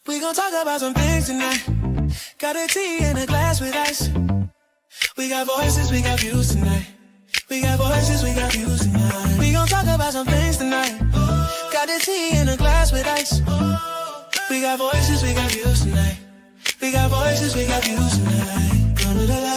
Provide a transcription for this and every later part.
We gon' talk about some things tonight. Got a tea in a glass with ice. We got voices, we got views tonight. We got voices, we got views tonight. We gon' talk about some things tonight. Got a tea in a glass with ice. We got voices, we got views tonight. We got voices, we got views tonight. Come to the light.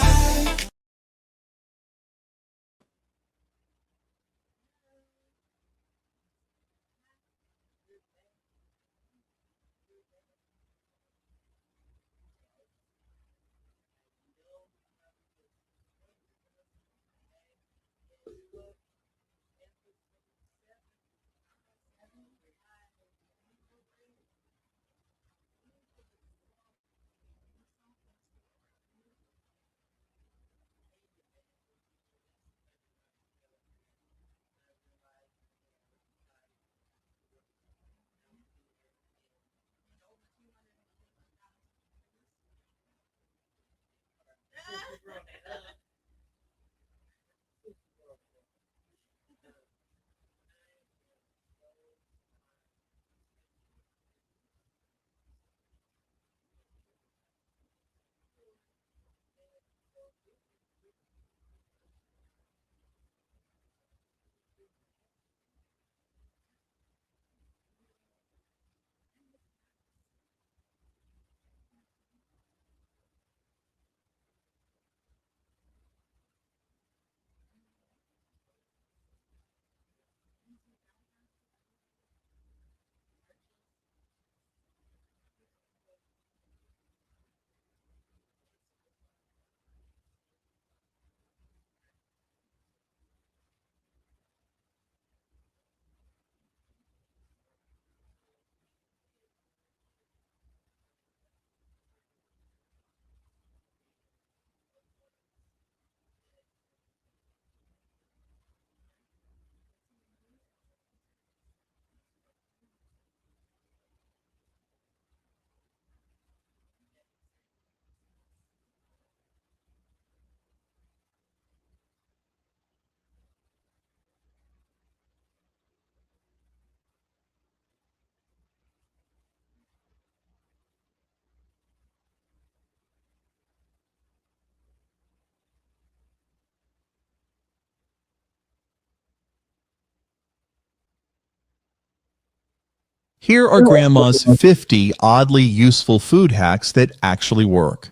Here are Grandma's 50 oddly useful food hacks that actually work.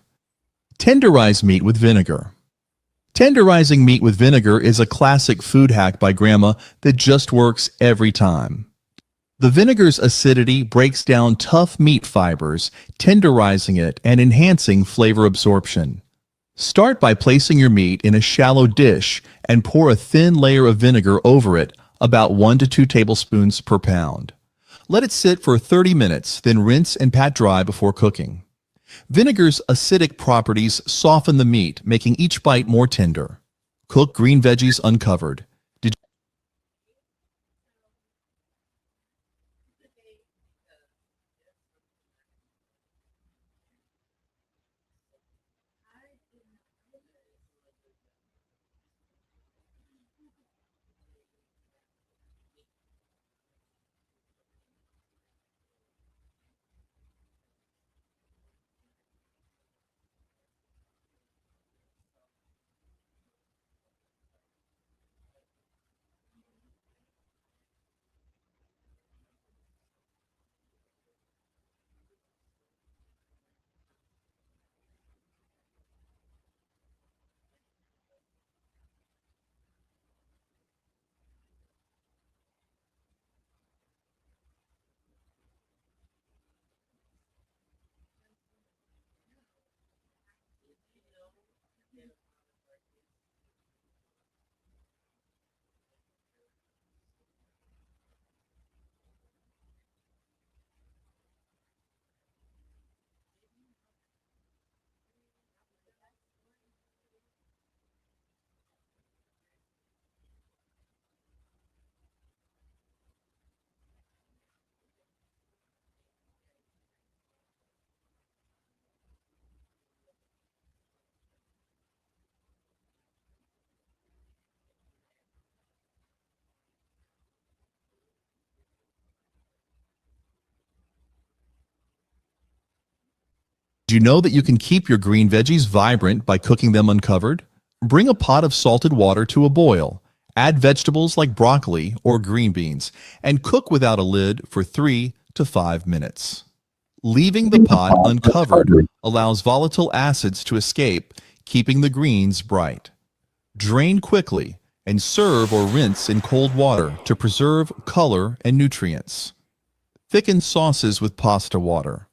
Tenderize meat with vinegar. Tenderizing meat with vinegar is a classic food hack by Grandma that just works every time. The vinegar's acidity breaks down tough meat fibers, tenderizing it and enhancing flavor absorption. Start by placing your meat in a shallow dish and pour a thin layer of vinegar over it, about 1 to 2 tablespoons per pound. Let it sit for 30 minutes, then rinse and pat dry before cooking. Vinegar's acidic properties soften the meat, making each bite more tender. Cook green veggies uncovered. Did you know that you can keep your green veggies vibrant by cooking them uncovered? Bring a pot of salted water to a boil. Add vegetables like broccoli or green beans and cook without a lid for 3 to 5 minutes. Leaving the pot uncovered allows volatile acids to escape, keeping the greens bright. Drain quickly and serve or rinse in cold water to preserve color and nutrients. Thicken sauces with pasta water.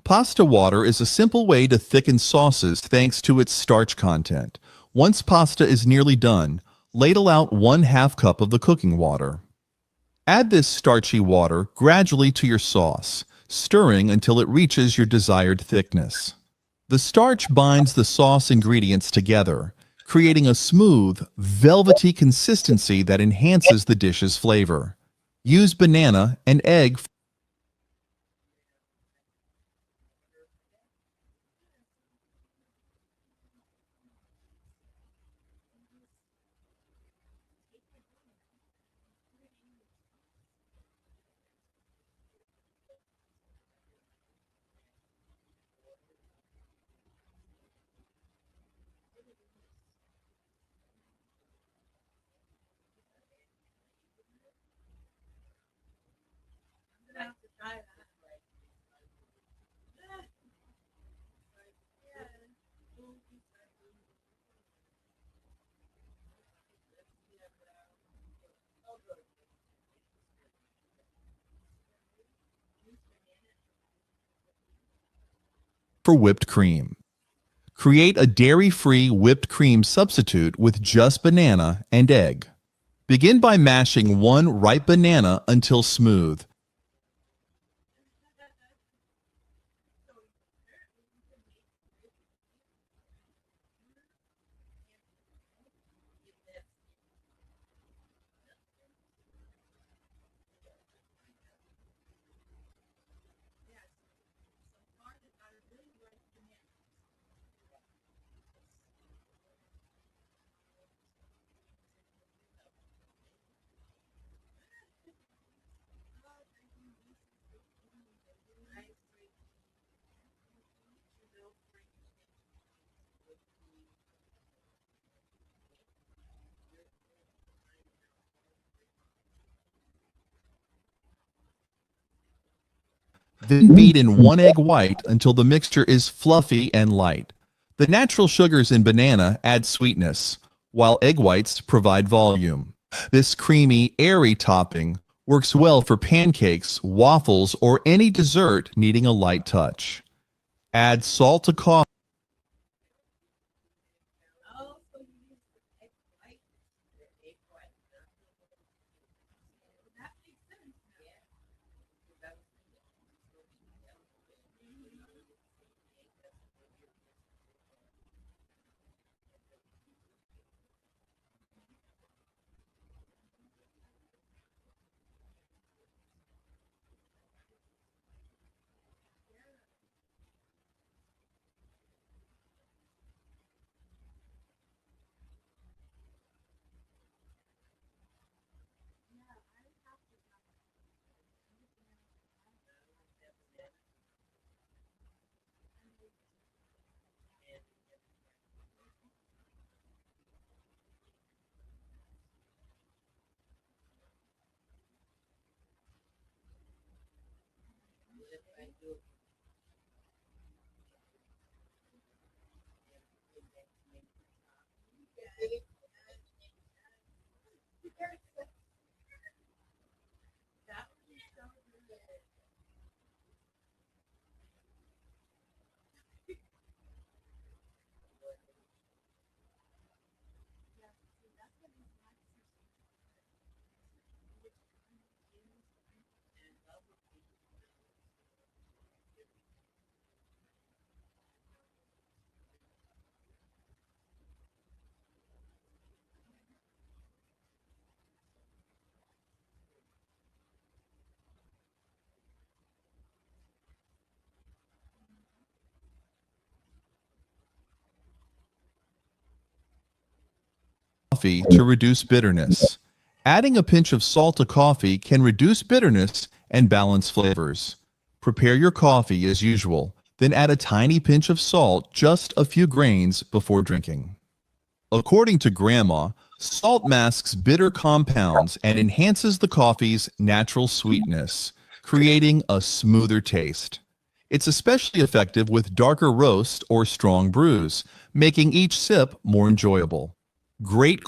Pasta water is a simple way to thicken sauces thanks to its starch content. Once pasta is nearly done, ladle out 1/2 cup of the cooking water. Add this starchy water gradually to your sauce, stirring until it reaches your desired thickness. The starch binds the sauce ingredients together, creating a smooth, velvety consistency that enhances the dish's flavor. Use banana and egg for whipped cream. Create a dairy-free whipped cream substitute with just banana and egg. Begin by mashing one ripe banana until smooth. Then beat in 1 egg white until the mixture is fluffy and light. The natural sugars in banana add sweetness, while egg whites provide volume. This creamy, airy topping works well for pancakes, waffles, or any dessert needing a light touch. Add salt to coffee. coffee to reduce bitterness. Adding a pinch of salt to coffee can reduce bitterness and balance flavors. Prepare your coffee as usual, then add a tiny pinch of salt, just a few grains, before drinking. According to Grandma, salt masks bitter compounds and enhances the coffee's natural sweetness, creating a smoother taste. It's especially effective with darker roast or strong brews, making each sip more enjoyable. Great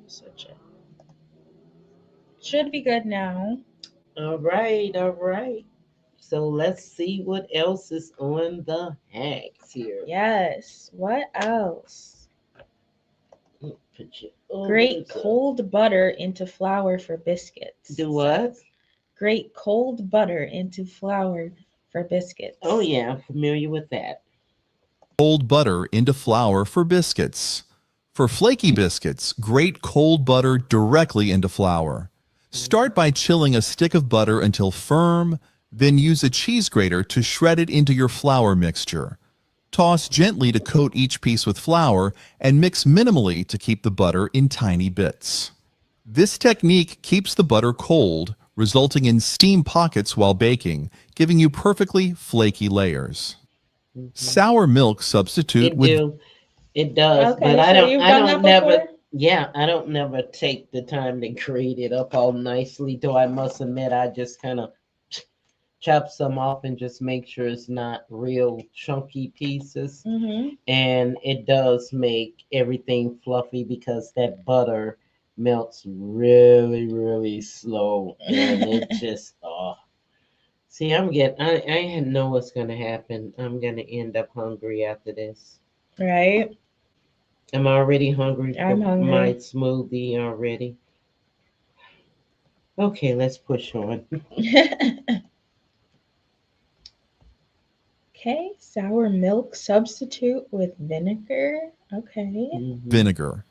Such a. Should be good now. All right, all right. So let's see what else is on the hacks here. Yes. What else? Put you over Grate the- cold butter into flour for biscuits. Do what? Grate cold butter into flour for biscuits. Oh yeah, I'm familiar with that. cold butter into flour for biscuits. For flaky biscuits, grate cold butter directly into flour. Start by chilling a stick of butter until firm, then use a cheese grater to shred it into your flour mixture. Toss gently to coat each piece with flour and mix minimally to keep the butter in tiny bits. This technique keeps the butter cold, resulting in steam pockets while baking, giving you perfectly flaky layers. Sour milk substitute It with do. It does, Okay, but I so don't. you've I done don't that never. before? Yeah, I don't never take the time to grate it up all nicely. Though I must admit, I just kind of chop some off and just make sure it's not real chunky pieces. Mm-hmm. And it does make everything fluffy because that butter melts really, really slow, and it just oh. See, I know what's gonna happen. I'm gonna end up hungry after this. Right? I'm already hungry for I'm hungry. my smoothie already. Okay, let's push on. Okay, sour milk substitute with vinegar. Okay. Mhm. vinegar.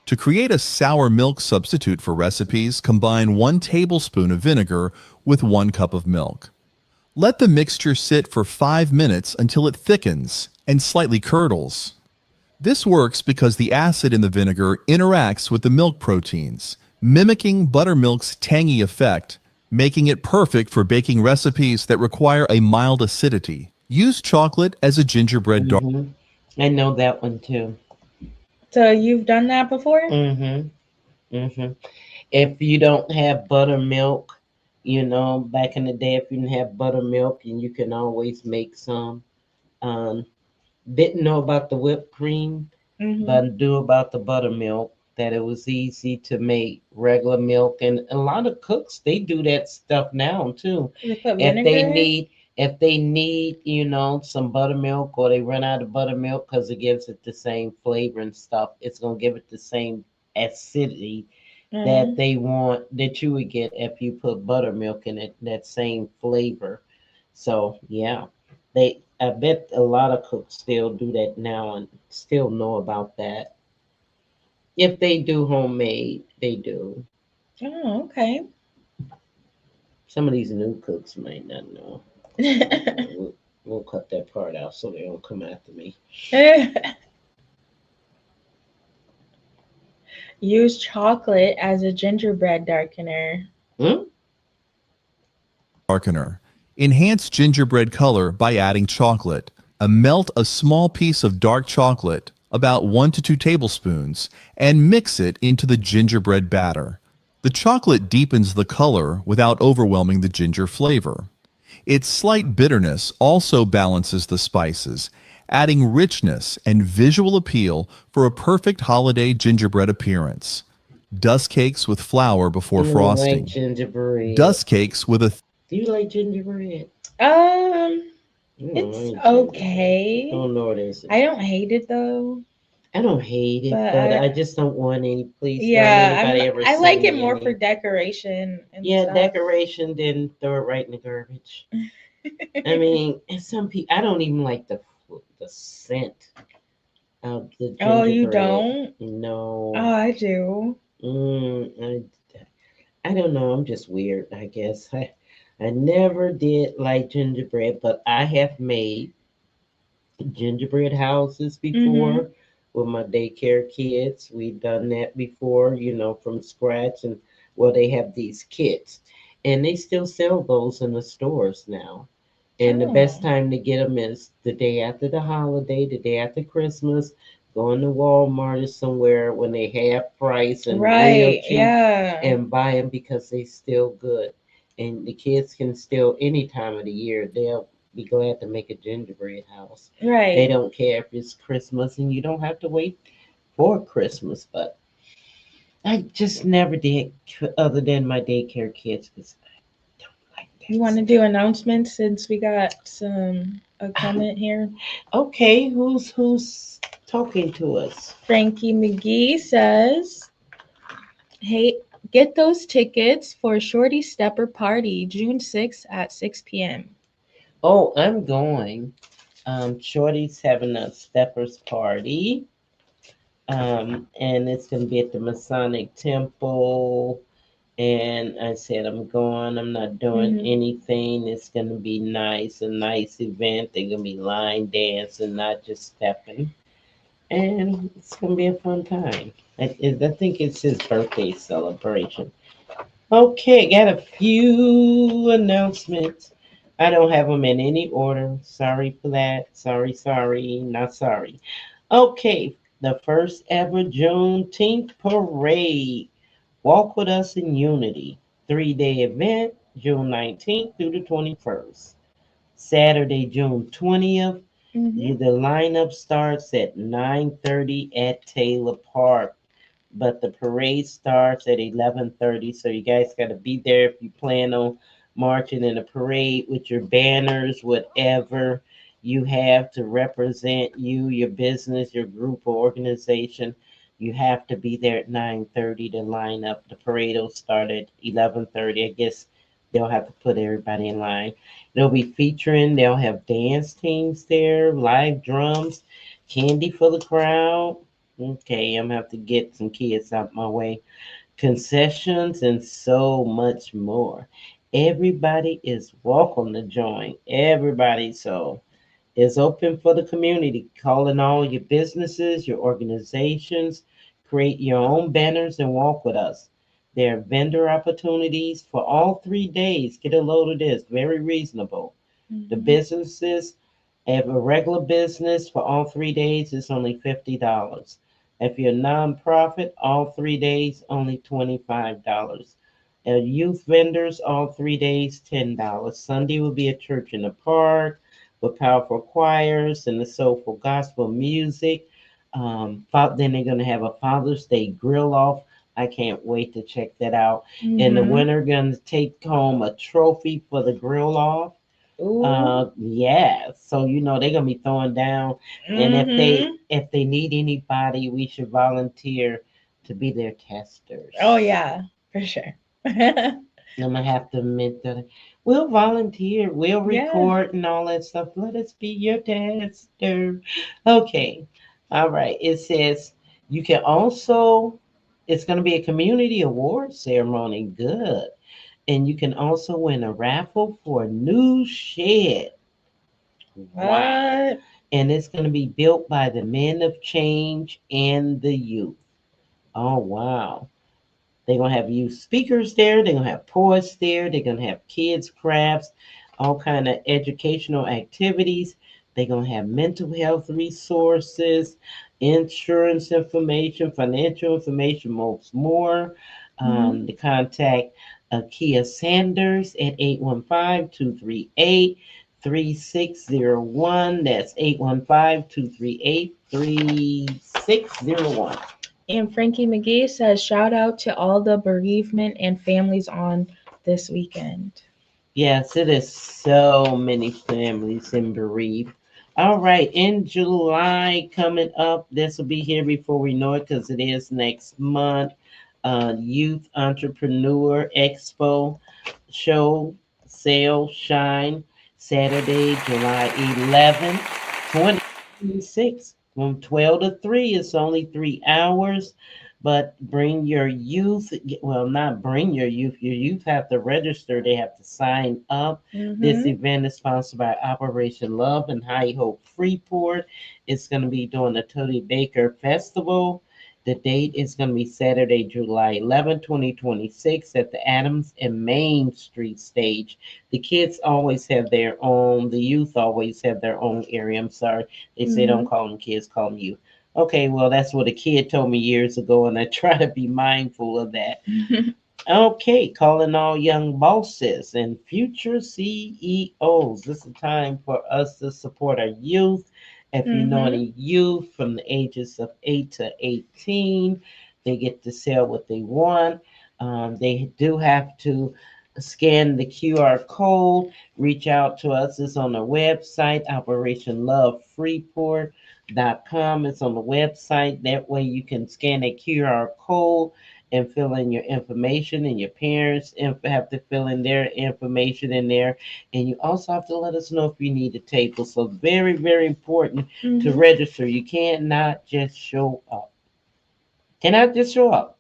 To create a sour milk substitute for recipes, combine 1 tablespoon of vinegar with 1 cup of milk. Let the mixture sit for 5 minutes until it thickens and slightly curdles. This works because the acid in the vinegar interacts with the milk proteins, mimicking buttermilk's tangy effect, making it perfect for baking recipes that require a mild acidity. Use chocolate as a gingerbread Mhm. I know that one too. So you've done that before? Mhm. Mhm. If you don't have buttermilk, back in the day, if you didn't have buttermilk, and you can always make some. Um, didn't know about the whipped cream, Mm-hmm. but do about the buttermilk. That it was easy to make regular milk, and a lot of cooks they do that stuff now too. They put If vinegar they in? need, if they need, some buttermilk, or they run out of buttermilk because it gives it the same flavor and stuff, it's gonna give it the same acidity that they want that you would get if you put buttermilk in it, that same flavor. So yeah, I bet a lot of cooks still do that now and still know about that. If they do homemade, they do. Oh, okay. Some of these new cooks might not know. We'll cut that part out so they don't come after me. Use chocolate as a gingerbread darkener. Hmm? darkener. Enhance gingerbread color by adding chocolate. Melt a small piece of dark chocolate, about 1 to 2 tablespoons, and mix it into the gingerbread batter. The chocolate deepens the color without overwhelming the ginger flavor. Its slight bitterness also balances the spices, adding richness and visual appeal for a perfect holiday gingerbread appearance. Dust cakes with flour before I don't frosting. like gingerbread. Dust cakes with a Do you like gingerbread? Um, I don't it's like gingerbread. okay. Oh no, it isn't. I don't hate it though. I don't hate it, But but I- I just don't want any. Please Yeah, don't anybody ever I like send it me more any. for decoration and Yeah, stuff. decoration, then throw it right in the garbage. I mean, and some people, I don't even like the scent of the gingerbread. Oh, you don't? No. Oh, I do. I don't know. I'm just weird, I guess. I never did like gingerbread, but I have made gingerbread houses Mm-hmm. before with my daycare kids. We've done that before, from scratch. And well, they have these kits, and they still sell those in the stores now. And the best Oh, time to get them is the day after the holiday, the day after Christmas. Going to Walmart or somewhere when they half price and real right. cheap, Yeah. and buy them because they still good. And the kids can still any time of the year they'll be glad to make a gingerbread house. They Right. don't care if it's Christmas, and you don't have to wait for Christmas. But I just never did, other than my daycare kids, because I don't like You want to that. do announcements since we got a comment here? Okay, who's talking to us? Frankie McGee says, "Hey, get those tickets for Shorty Stepper Party June 6th at 6 p.m." Oh, I'm going. Shorty's having a steppers party. And it's gonna be at the Masonic Temple. And I said, I'm going. I'm not doing Mm-hmm. anything. It's gonna be nice, a nice event. They're gonna be line dancing, not just stepping. And it's gonna be a fun time. I think it's his birthday celebration. Okay, got a few announcements. I don't have them in any order. Sorry for that. Sorry, not sorry. Okay, the first ever Juneteenth parade. Walk with us in unity. 3-day event, June 19th through the 21st. Saturday, June 20th. Mm-hmm. The lineup starts at 9:30 at Taylor Park, but the parade starts at 11:30. So you guys got to be there if you plan on marching in a parade with your banners, whatever you have to represent you, your business, your group or organization. You have to be there at 9:30 to line up. The parade will start at 11:30. I guess they'll have to put everybody in line. They'll be featuring. They'll have dance teams there, live drums, candy for the crowd. Okay, I'm gonna have to get some kids out my way. Concessions and so much more. Everybody is welcome to join. Everybody, so it's open for the community. Calling all your businesses, your organizations, create your own banners and walk with us. There are vendor opportunities for all 3 days. Get a load of this. Very reasonable. The Mm-hmm. businesses have a regular business for all 3 days is only $50. If you're a nonprofit, all 3 days only $25. Youth vendors, all 3 days $10. Sunday will be a church in the park with powerful choirs and the soulful gospel music. Then they're going to have a Father's Day grill off. I can't wait to check that out. And the Mm-hmm. winner going to take home a trophy for the grill off. Ooh. Yeah. So they're gonna be throwing down, and if they Mm-hmm. if they need anybody, we should volunteer to be their testers. Oh yeah, for sure. I'm gonna have to admit that we'll volunteer, we'll Yeah. record and all that stuff. Let us be your tester. Okay. All right. It says you can also. It's gonna be a community award ceremony. Good. And you can also win a raffle for a new shed. Wow. What? And it's going to be built by the men of change and the youth. Oh, wow. They're going to have youth speakers there. They're going to have poets there. They're going to have kids crafts, all kind of educational activities. They're going to have mental health resources, insurance information, financial information, most more. To contact Kia Sanders at 815-238-3601. That's 815-238-3601. And Frankie McGee says, shout out to all the bereavement and families on this weekend. Yes, it is so many families in bereaved. All right, in July coming up, this will be here before we know it because it is next month. Youth Entrepreneur Expo Show Sale Shine Saturday, July 11th, 2026 from 12 to 3. It's only 3 hours, but bring your youth. Well, not bring your youth. Your youth have to register. They have to sign up. This event is sponsored by Operation Love and High Hope Freeport. It's going to be during the Tony Baker Festival. The date is going to be Saturday, July 11, 2026 at the Adams and Main Street stage. The kids always have their own, the youth always have their own area. I'm sorry. They say don't call them kids, call them youth. Okay, well, that's what a kid told me years ago, and I try to be mindful of that. Okay, calling all young bosses and future CEOs. This is a time for us to support our youth. If you know any youth from the ages of 8 to 18, they get to sell what they want. They do have to scan the QR code, reach out to us. It's on the website, OperationLoveFreeport.com. It's on the website. That way you can scan a QR code and fill in your information, and your parents have to fill in their information in there. And you also have to let us know if you need a table. So very, very important to register. You cannot just show up. Cannot just show up.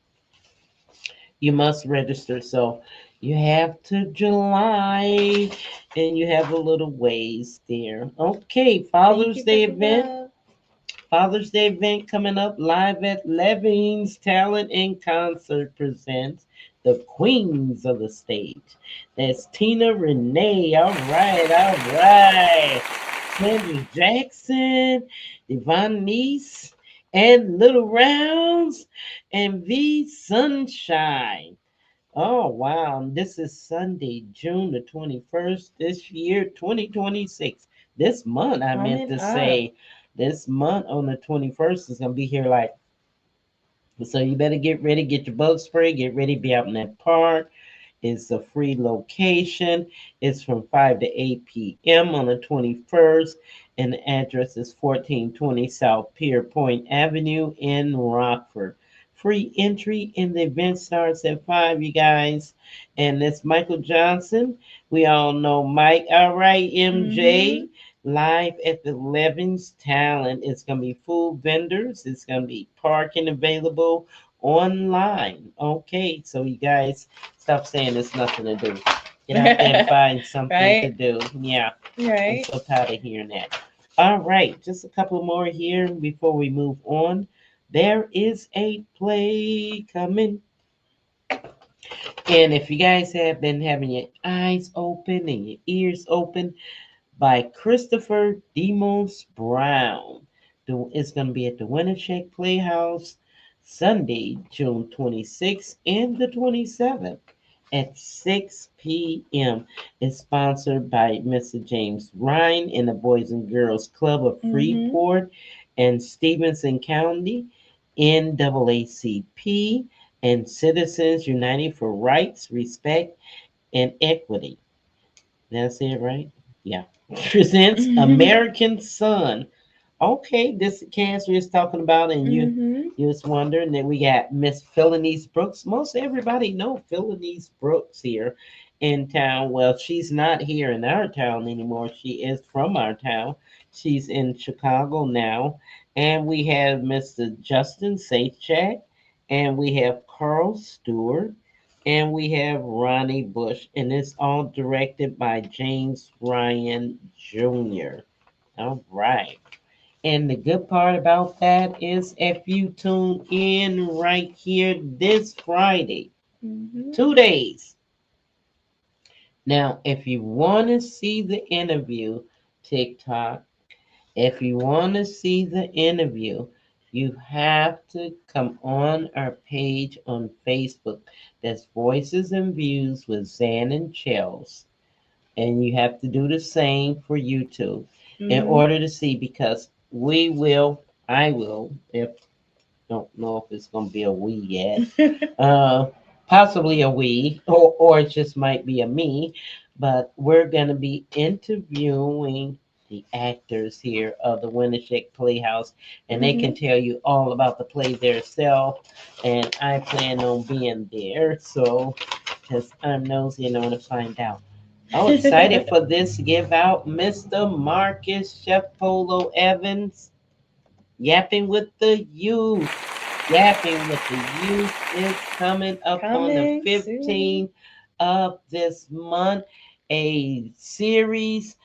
You must register. So you have to July, and you have a little ways there. Okay, Father's Day event. Father's Day event coming up live at Levine's Talent in Concert presents the Queens of the Stage. That's Tina Renee. All right. Sandy Jackson, Yvonne Nice, and Little Rounds, and V Sunshine. Oh, wow. This is Sunday, June the 21st, this year, 2026. This month, I meant to say. This month on the 21st is going to be here like, so you better get ready, get your bug spray, get ready, be out in that park. It's a free location. It's from 5 to 8 p.m. on the 21st, and the address is 1420 South Pierpoint Avenue in Rockford. Free entry, and the event starts at 5, you guys. And it's Michael Johnson. We all know Mike. All right, MJ. Live at the Levin's Talent. It's going to be food vendors. It's going to be parking available online. Okay, so you guys stop saying there's nothing to do. Get out there and find something to do. Yeah. Right. I'm so tired of hearing that. All right, just a couple more here before we move on. There is a play coming. And if you guys have been having your eyes open and your ears open, by Christopher Demos Brown. It's going to be at the Wintercheck Playhouse Sunday, June 26th and the 27th at 6 p.m. It's sponsored by Mr. James Ryan and the Boys and Girls Club of Freeport and Stevenson County, NAACP, and Citizens United for Rights, Respect, and Equity. That's it, right? Yeah. Presents American Son. Okay, this cancer is talking about, and you was wondering that we got Miss Philanese Brooks. Most everybody know Philanese Brooks here in town. Well, she's not here in our town anymore. She is from our town. She's in Chicago now. And we have Mr. Justin Sachak, and we have Carl Stewart, and we have Ronnie Bush, and it's all directed by James Ryan Jr. All right. And the good part about that is if you tune in right here this Friday, Mhm. 2 days. Now, if you want to see the interview, TikTok, if you want to see the interview, you have to come on our page on Facebook. That's Voices and Views with Zan and Chels. And you have to do the same for YouTube in Mhm. order to see, because I will, if don't know if it's gonna be a we yet, uh, possibly a we, or it just might be a me, but we're gonna be interviewing the actors here of the Winnebago Playhouse, and they can Mhm. tell you all about the play themselves. And I plan on being there, so because I'm nosy and I want to find out. I'm excited for this give out, Mr. Marcus Chef Polo Evans, yapping with the youth. Yapping with the Youth is coming up on the Coming soon. 15th of this month. A series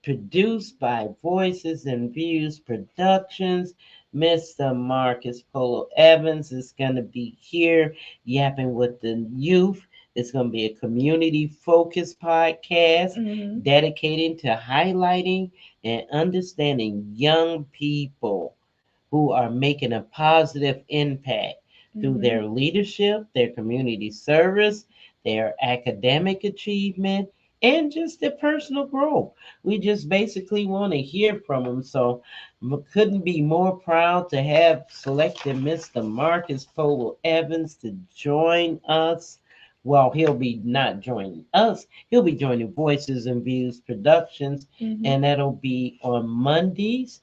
produced by Voices and Views Productions. Mr. Marcus Polo Evans is going to be here yapping with the youth. It's going to be a community focused podcast Mhm. dedicated to highlighting and understanding young people who are making a positive impact through Mhm. their leadership, their community service, their academic achievement, and just their personal growth. We just basically want to hear from them. So, couldn't be more proud to have selected Mr. Marcus Polo Evans to join us. Well, he'll be not joining us, he'll be joining Voices and Views Productions, Mhm. and that'll be on Mondays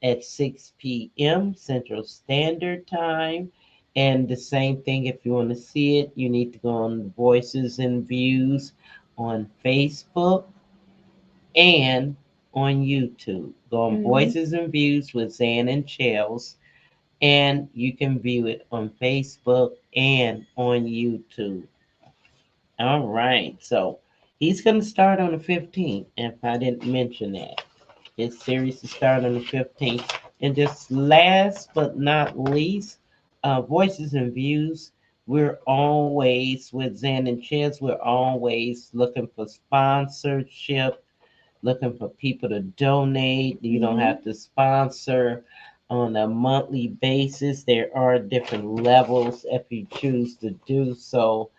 at 6 p.m. Central Standard Time. And the same thing, if you want to see it, you need to go on Voices and Views on Facebook and on YouTube. Go on Mhm. Voices and Views with Zan and Chels, and you can view it on Facebook and on YouTube. All right, so he's going to start on the 15th, if I didn't mention that. His series is starting on the 15th. And just last but not least, Voices and Views. We're always, with Zan and Chaz, we're always looking for sponsorship, looking for people to donate. You don't Mhm. have to sponsor on a monthly basis. There are different levels if you choose to do so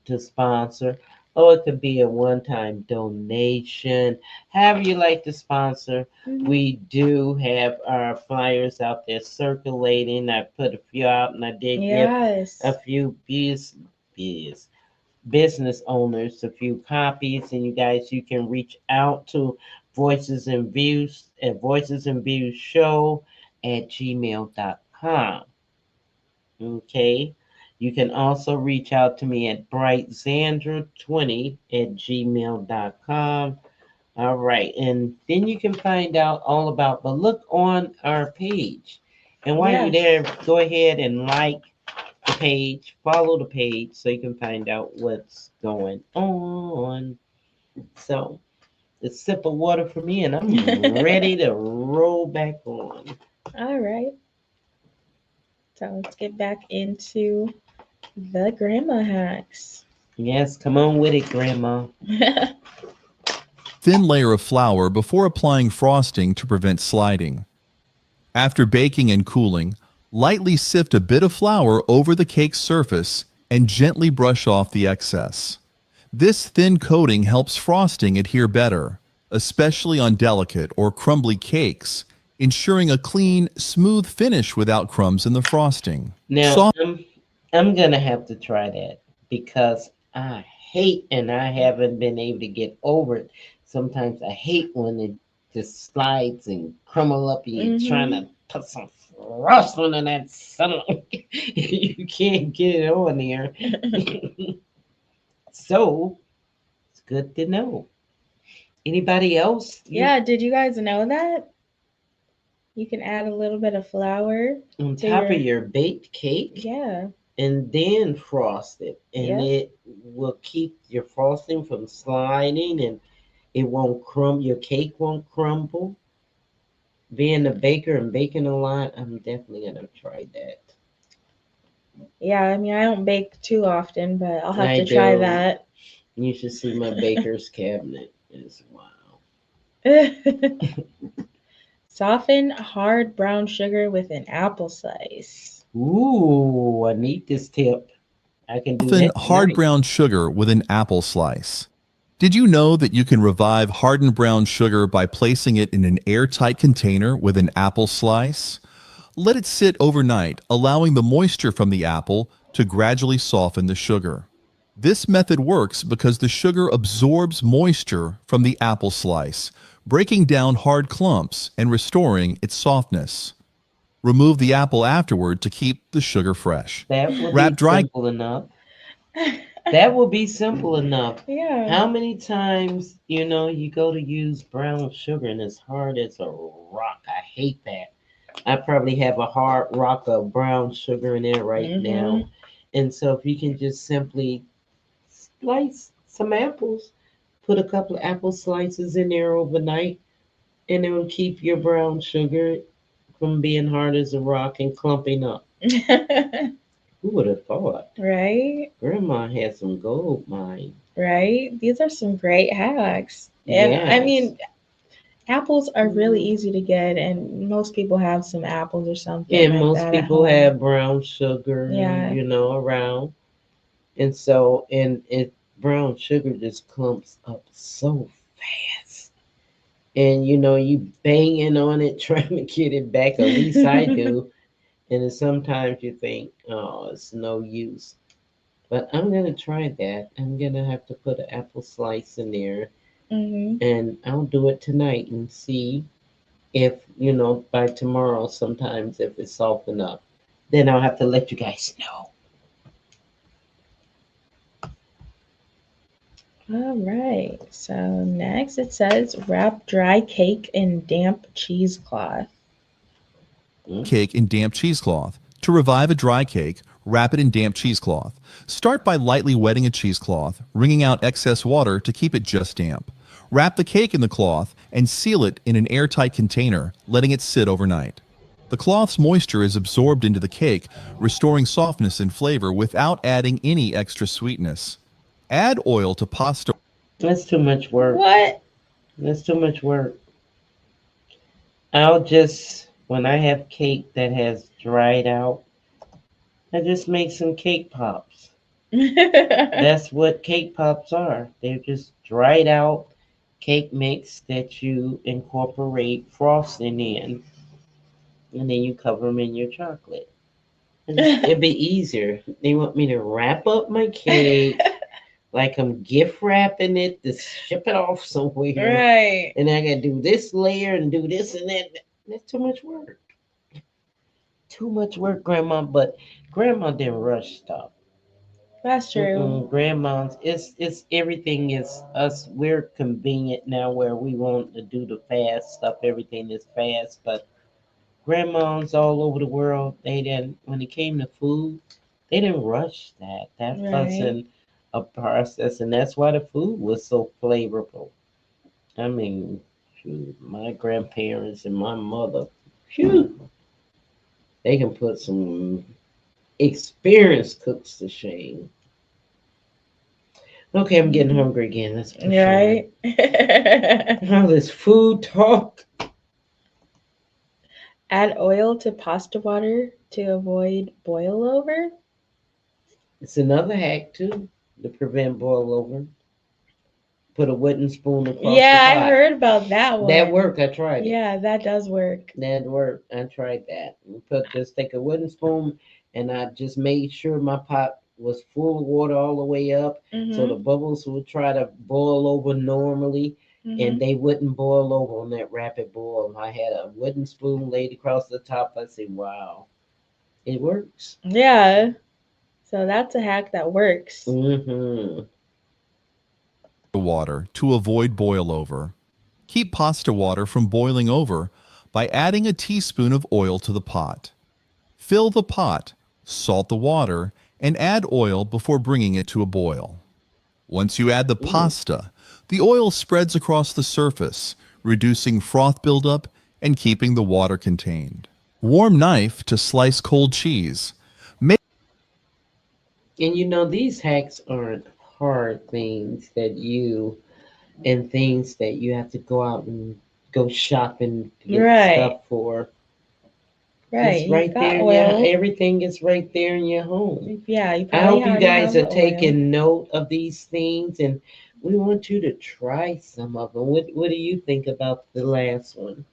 to sponsor. Or it could be a one time donation. However, you like to sponsor. Mhm. We do have our flyers out there circulating. I put a few out and I did give a Yes. few biz, business owners a few copies, and you guys, you can reach out to Voices and Views at Voices and Views Show at gmail.com. Okay, you can also reach out to me at brightzandra20 at gmail.com. All right, and then you can find out all about, but look on our page, and while you're there, Yes. go ahead and like the page, follow the page so you can find out what's going on. So, a sip of water for me, and I'm ready to roll back on. All right. So let's get back into the grandma hacks. Yes, come on with it, Grandma. Thin layer of flour before applying frosting to prevent sliding. After baking and cooling, lightly sift a bit of flour over the cake's surface and gently brush off the excess. This thin coating helps frosting adhere better, especially on delicate or crumbly cakes, ensuring a clean, smooth finish without crumbs in the frosting. Now, Soft I'm gonna have to try that because I hate, and I haven't been able to get over it. Sometimes I hate when it just slides and crumble up. You're trying Mhm. to put some frosting in that sunlight. You can't get it on there. So it's good to know. Anybody else? You Yeah, did you guys know that? You can add a little bit of flour on to top of your, your baked cake yeah. and then frost it, and Yep. it will keep your frosting from sliding, and it won't crumble. Your cake won't crumble. Being a baker and baking a lot, I'm definitely gonna try that. Yeah, I mean, I don't bake too often, but I'll have I to try do. that. You should see my baker's cabinet. It's wow. Soften hard brown sugar with an apple slice. Ooh, I need this tip. I can do Soften that hard tonight. brown sugar with an apple slice. Did you know that you can revive hardened brown sugar by placing it in an airtight container with an apple slice? Let it sit overnight, allowing the moisture from the apple to gradually soften the sugar. This method works because the sugar absorbs moisture from the apple slice, breaking down hard clumps and restoring its softness. Remove the apple afterward to keep the sugar fresh. That will Wrap be dry simple enough. That will be simple enough. Yeah. How many times, you go to use brown sugar and it's hard as a rock? I hate that. I probably have a hard rock of brown sugar in there right Mm-hmm. now. And so if you can just simply slice some apples, put a couple of apple slices in there overnight, and it will keep your brown sugar from being hard as a rock and clumping up. Who would have thought? Right? Grandma had some gold mine. Right? These are some great hacks. And I Yes. mean, apples are really easy to get, and most people have some apples or something And like most that at people home. have brown sugar, Yeah. around. And so, and it brown sugar just clumps up so fast. And you banging on it trying to get it back. At least I do. And then sometimes you think, oh, it's no use. But I'm gonna try that. I'm gonna have to put an apple slice in there, Hmm. and I'll do it tonight and see if by tomorrow. Sometimes if it's softened up, then I'll have to let you guys know. All right. So next it says wrap dry cake in damp cheesecloth. Mm. cake in damp cheesecloth. To revive a dry cake, wrap it in damp cheesecloth. Start by lightly wetting a cheesecloth, wringing out excess water to keep it just damp. Wrap the cake in the cloth and seal it in an airtight container, letting it sit overnight. The cloth's moisture is absorbed into the cake, restoring softness and flavor without adding any extra sweetness. Add oil to pasta. That's too much work. What? That's too much work. I'll just when I have cake that has dried out, I just make some cake pops. That's what cake pops are. They're just dried out cake mix that you incorporate frosting in, and then you cover them in your chocolate. And it'd be easier. They want me to wrap up my cake like I'm gift wrapping it to ship it off somewhere. Right. And I gotta do this layer and do this and that. That's too much work. Too much work, Grandma. But Grandma didn't rush stuff. That's true. Grandma's it's everything is us. We're convenient now where we want to do the fast stuff. Everything is fast, but grandmas all over the world, they didn't. When it came to food, they didn't rush that. That Right. wasn't a process, and that's why the food was so flavorful. I mean, shoot, my grandparents and my mother, phew, they can put some experienced cooks to shame. Okay, I'm getting hungry again. Let's push Right. on. All this food talk. Add oil to pasta water to avoid boil over. It's another hack too to prevent boil over. Put a wooden spoon across Yeah, the I pot. heard about that one. That worked. I tried it. Yeah, that does work. That worked. I tried that. And just take a wooden spoon, and I just made sure my pot was full of water all the way up, so the Hmm. bubbles would try to boil over normally, and they wouldn't boil over on that rapid boil. I had a wooden spoon laid across the top. I said, "Wow, it works." Yeah. So that's a hack that works. Mm-hmm. Water to avoid boil over. Keep pasta water from boiling over by adding a teaspoon of oil to the pot. Fill the pot, salt the water, and add oil before bringing it to a boil. Once you add the pasta, the oil spreads across the surface, reducing froth buildup and keeping the water contained. Warm knife to slice cold cheese. Make And you know, these hacks aren't hard things that you and things that you have to go out and go shopping to get Right. stuff for. Right. It's You've right got there in your oil. everything is right there in your home. Yeah, you I probably hope you already guys have are the oil. taking note of these things and we want you to try some of them. What do you think about the last one?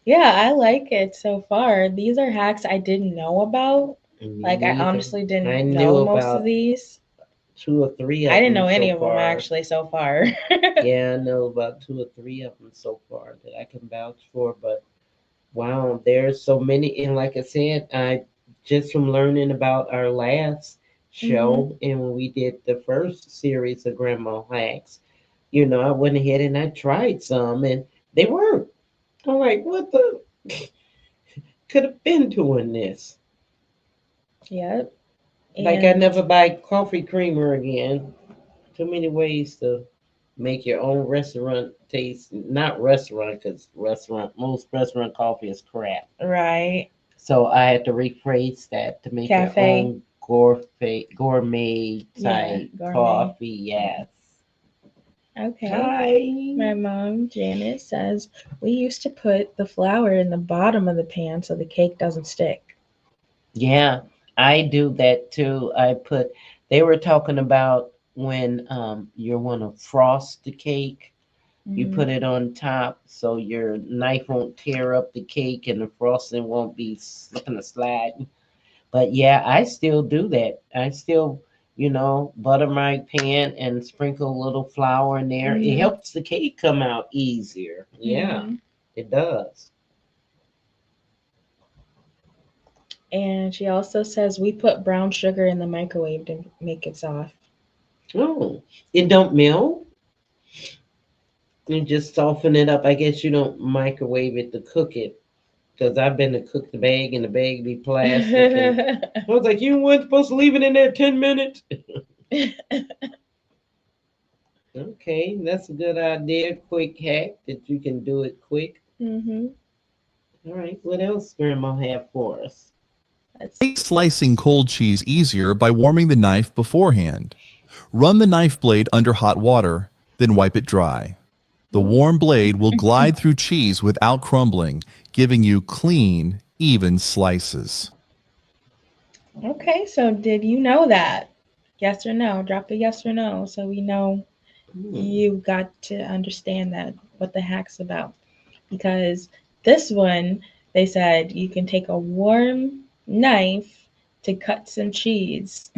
Yeah, I like it so far. These are hacks I didn't know about. Me Like, I neither. honestly I didn't knew know most of about these. two or three I of didn't them know any so of them far. actually so far. Yeah, I know about two or three of them so far that I can vouch for. But wow, there's so many. And like I said, I just from learning about our last Hmm. show and when we did the first series of Grandma Hacks, you know, I went ahead and I tried some and they worked. I'm like, what the could have been doing this? Yep. Like I And never buy coffee creamer again. Too many ways to make your own restaurant taste. Not restaurant, because most restaurant coffee is crap. right. So I had to rephrase that to make your Cafe. own gourmet Yeah, type gourmet. coffee. Yes. Okay. My Hi. mom, Janet, says we used to put the flour in the bottom of the pan so the cake doesn't stick. Yeah, I do that too. They were talking about when you want to frost the cake, you Hmm. put it on top so your knife won't tear up the cake and the frosting won't be slipping a slide. But yeah, I still do that. I still, butter my pan and sprinkle a little flour in there. It Hmm. helps the cake come out easier. Yeah, Hmm. it does. And she also says we put brown sugar in the microwave to make it soft. Oh, it don't melt. You just soften it up. I guess you don't microwave it to cook it. Because I've been to cook the bag and the bag be plastic. And I was like, you weren't supposed to leave it in there 10 minutes. Okay, that's a good idea. Quick hack that you can do it quick. Hmm. All right, what else Grandma have for us? Let's Make see. slicing cold cheese easier by warming the knife beforehand. Run the knife blade under hot water, then wipe it dry. The warm blade will glide through cheese without crumbling, giving you clean, even slices. Okay, so did you know that? Yes or no? Drop a yes or no so we know Hmm. you got to understand that what the hack's about. Because this one, they said you can take a warm knife to cut some cheese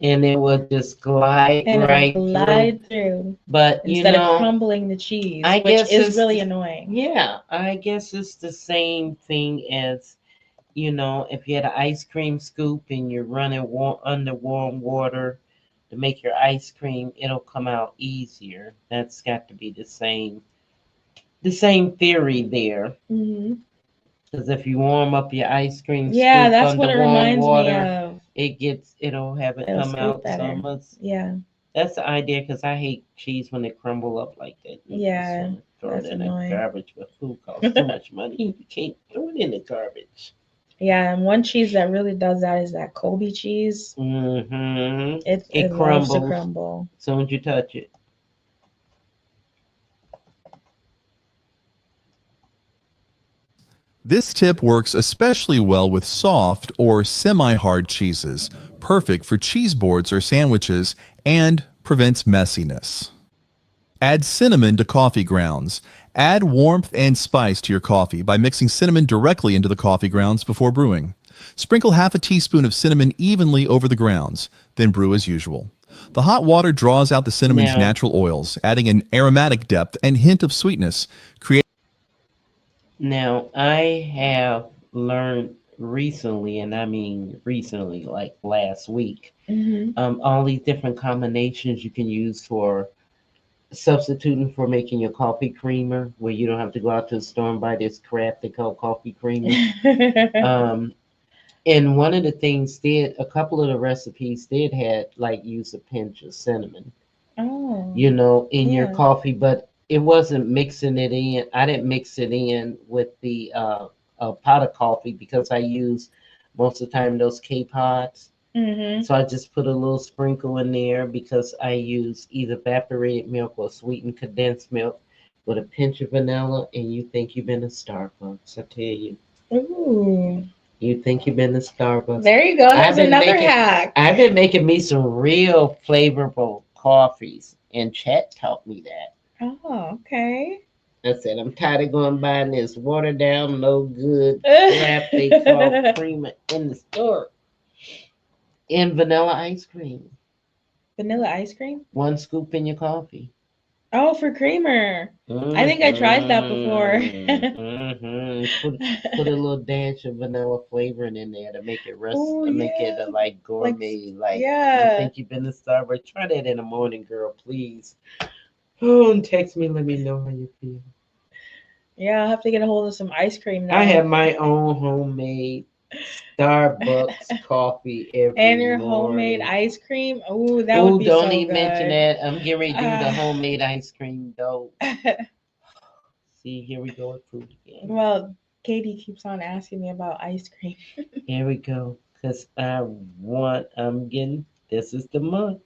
And it will just glide and it'll right through. glide through But instead of crumbling the cheese, I which guess is really annoying. yeah, I guess it's the same thing as, if you had an ice cream scoop and you're running under warm water to make your ice cream, it'll come out easier. That's got to be the same theory there. Hmm. Because if you warm up your ice cream Yeah, scoop that's what under it warm reminds me water, of. it'll have it It'll come scoop out so better. much. Yeah, That's the idea because I hate cheese when they crumble up like that. You just yeah, want to throw it that's in the annoying. garbage, but food costs too much money. You can't throw it in the garbage. Yeah, and one cheese that really does that is that Kobe cheese. Mm-hmm. It It loves to crumbles crumble. as soon as you touch it. This tip works especially well with soft or semi-hard cheeses, perfect for cheese boards or sandwiches, and prevents messiness. Add cinnamon to coffee grounds. Add warmth and spice to your coffee by mixing cinnamon directly into the coffee grounds before brewing. Sprinkle half a teaspoon of cinnamon evenly over the grounds, then brew as usual. The hot water draws out the cinnamon's Now, natural oils, adding an aromatic depth and hint of sweetness, creating now I have learned recently, and I mean recently, like last week, Hmm. all these different combinations you can use for substituting for making your coffee creamer, where you don't have to go out to the store and buy this crap they call coffee creamer. Um, and one of the things a couple of the recipes did had like use a pinch of cinnamon, Oh, in your yeah. coffee, but it wasn't mixing it in. I didn't mix it in with the pot of coffee because I use most of the time those K pods. Mm-hmm. So I just put a little sprinkle in there because I use either evaporated milk or sweetened condensed milk with a pinch of vanilla, and you think you've been to Starbucks. I tell you, Ooh. you think you've been to Starbucks. There you go. That's I've been another making- hack. I've been making me some real flavorful coffees, and Chet taught me that. Oh, okay. I said, I'm tired of going buying this watered down, no good crap they call creamer in the store. And vanilla ice cream. Vanilla ice cream? 1 scoop in your coffee. Oh, for creamer. I think I tried that before. Put a little dash of vanilla flavoring in there to make it Oh, make it yeah. like gourmet. Like yeah. you think you've been to Starbucks. Try that in the morning, girl, please. Oh, and text me, let me know how you feel. Yeah, I'll have to get a hold of some ice cream now. I have my own homemade Starbucks coffee every and your morning. homemade ice cream. Ooh, that would be don't so even mention good. that. I'm getting ready to do the homemade ice cream though. See, here we go with food again. Well, Katie keeps on asking me about ice cream. Here we go. Because I'm getting, this is the month.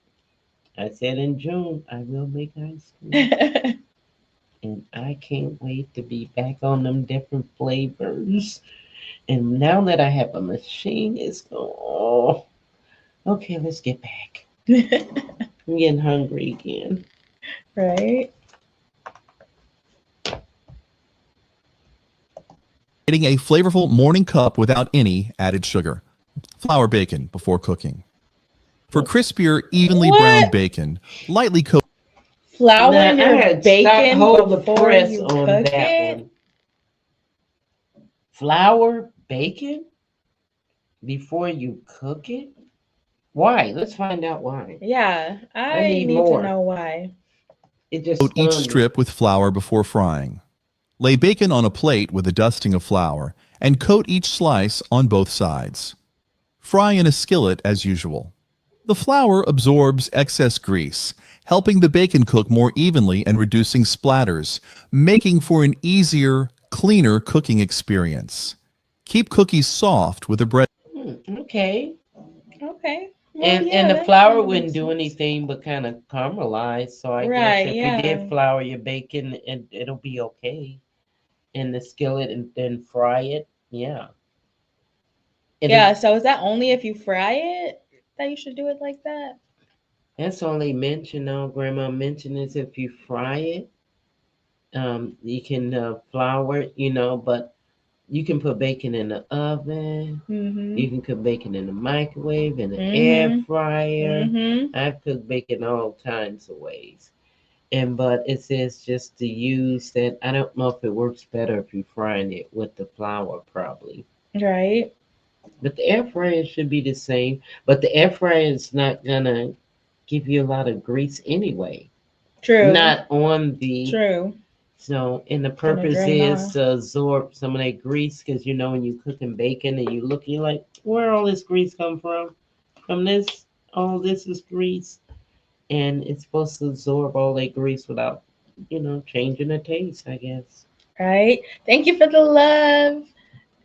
I said in June, I will make ice cream. And I can't wait to be back on them different flavors. And now that I have a machine, it's going, oh, okay, let's get back. I'm getting hungry again. Right? Creating a flavorful morning cup without any added sugar. Flour bacon before cooking. For crispier, evenly What? browned bacon, lightly coat. Flour Now, I your had to bacon hold the before press you on cook that it? one. Flour bacon before you cook it? Why? Let's find out why. Yeah, I need need more. to know why. It just Coat each stunned me. strip with flour before frying. Lay bacon on a plate with a dusting of flour and coat each slice on both sides. Fry in a skillet as usual. The flour absorbs excess grease, helping the bacon cook more evenly and reducing splatters, making for an easier, cleaner cooking experience. Keep cookies soft with a bread. Okay. Okay. Well, And yeah, the that flour kinda wouldn't makes do sense. anything but kind of caramelize. So I Right, guess if yeah. you did flour your bacon, it'll be okay in the skillet and then fry it. Yeah. And Yeah, so is that only if you fry it that you should do it like that? that's all they mention now. Grandma mentioned is if you fry it, you can flour it, but you can put bacon in the oven. Mm-hmm. You can cook bacon in the microwave, in the air fryer. Mm-hmm. I've cooked bacon all kinds of ways. But it says just to use that. I don't know if it works better if you're frying it with the flour, probably. Right. But the air fryer should be the same. But the air fryer is not gonna give you a lot of grease anyway. True. Not on the. True. So, and the Gonna purpose drain is off. to absorb some of that grease because when you're cooking bacon and you're like, where all this grease come from? From this, all this is grease. And it's supposed to absorb all that grease without, changing the taste, I guess. Right. Thank you for the love.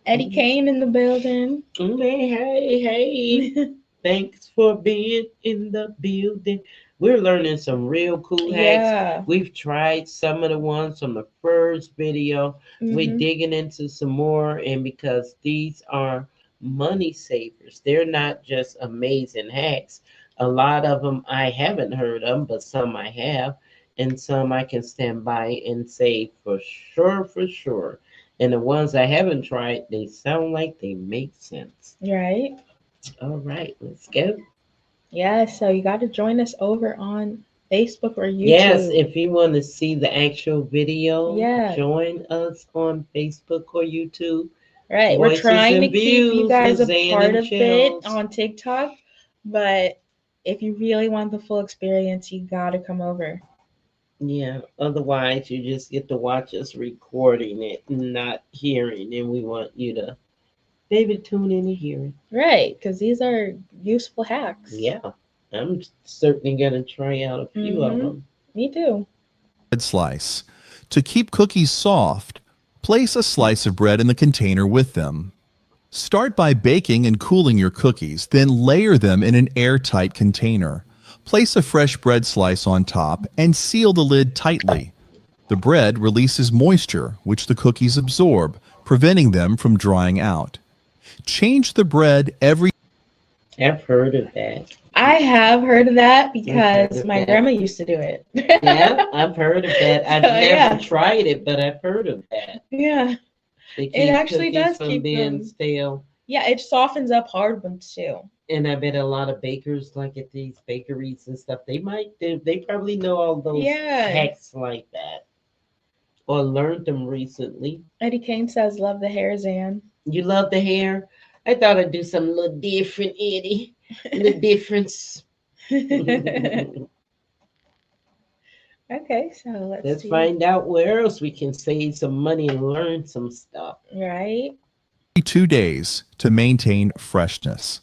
Eddie Kane in the building. Hey. Thanks for being in the building. We're learning some real cool hacks. Yeah. We've tried some of the ones from the first video. We're Mhm. digging into some more, and because these are money savers, they're not just amazing hacks. A lot of them I haven't heard of, but some I have, and some I can stand by and say for sure. And the ones I haven't tried, they sound like they make sense. Right. All right, let's go. Yeah, so you got to join us over on Facebook or YouTube. Yes, if you want to see the actual video, Yeah. join us on Facebook or YouTube. Right. We're Voices trying to and keep you Views guys with a Zan part and of Chels. it on TikTok, but if you really want the full experience, you got to come over. Yeah, otherwise you just get to watch us recording it and not hearing, and we want you to maybe tune in and hear it. Right, because these are useful hacks. Yeah, I'm certainly going to try out a few of Mhm. them. Me too. Bread slice. To keep cookies soft, place a slice of bread in the container with them. Start by baking and cooling your cookies, then layer them in an airtight container. Place a fresh bread slice on top and seal the lid tightly. The bread releases moisture, which the cookies absorb, preventing them from drying out. Change the bread every I've heard of that. I have heard of that heard because of my that. grandma used to do it. Yeah, I've heard of that. I've So, never yeah. tried it, but I've heard of that. Yeah. They It keep actually cookies does from keep being them. stale. Yeah, it softens up hard ones too. And I bet a lot of bakers, like at these bakeries and stuff, they probably know all those Yeah. hacks like that, or learned them recently. Eddie Kane says, "Love the hair, Zan." You love the hair. I thought I'd do something a little different, Eddie. A little difference. Okay, so let's Let's see. find out where else we can save some money and learn some stuff. Right? 2 days to maintain freshness.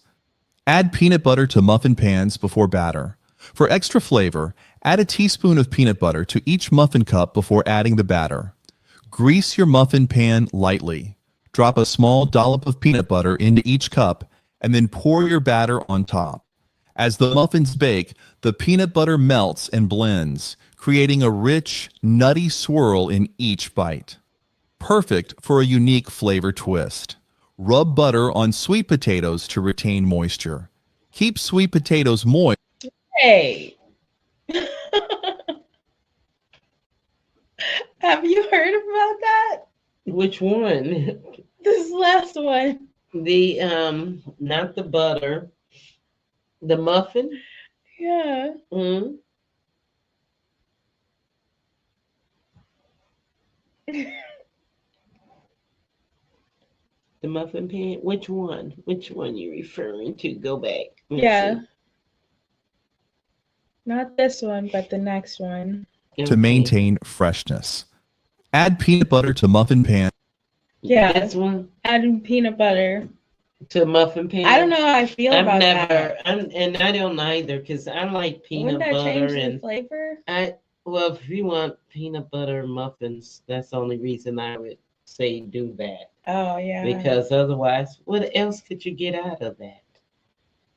Add peanut butter to muffin pans before batter. For extra flavor, add a teaspoon of peanut butter to each muffin cup before adding the batter. Grease your muffin pan lightly. Drop a small dollop of peanut butter into each cup and then pour your batter on top. As the muffins bake, the peanut butter melts and blends, creating a rich, nutty swirl in each bite. Perfect for a unique flavor twist. Rub butter on sweet potatoes to retain moisture. Keep sweet potatoes moist. Hey. Have you heard about that? Which one? This last one. The not the butter, the muffin. Yeah. Mm. The muffin pan. Which one? Which one you referring to? Go back. Let's Yeah. see. Not this one, but the next one. To Okay. maintain freshness. Add peanut butter to muffin pan. Yeah. This one Adding peanut butter. to muffin pan. I don't know how I feel I've about never, that. and I don't either, because I like peanut Wouldn't that change butter the and flavor? well, if you want peanut butter muffins, that's the only reason I would say do that. Oh yeah. Because otherwise, what else could you get out of that?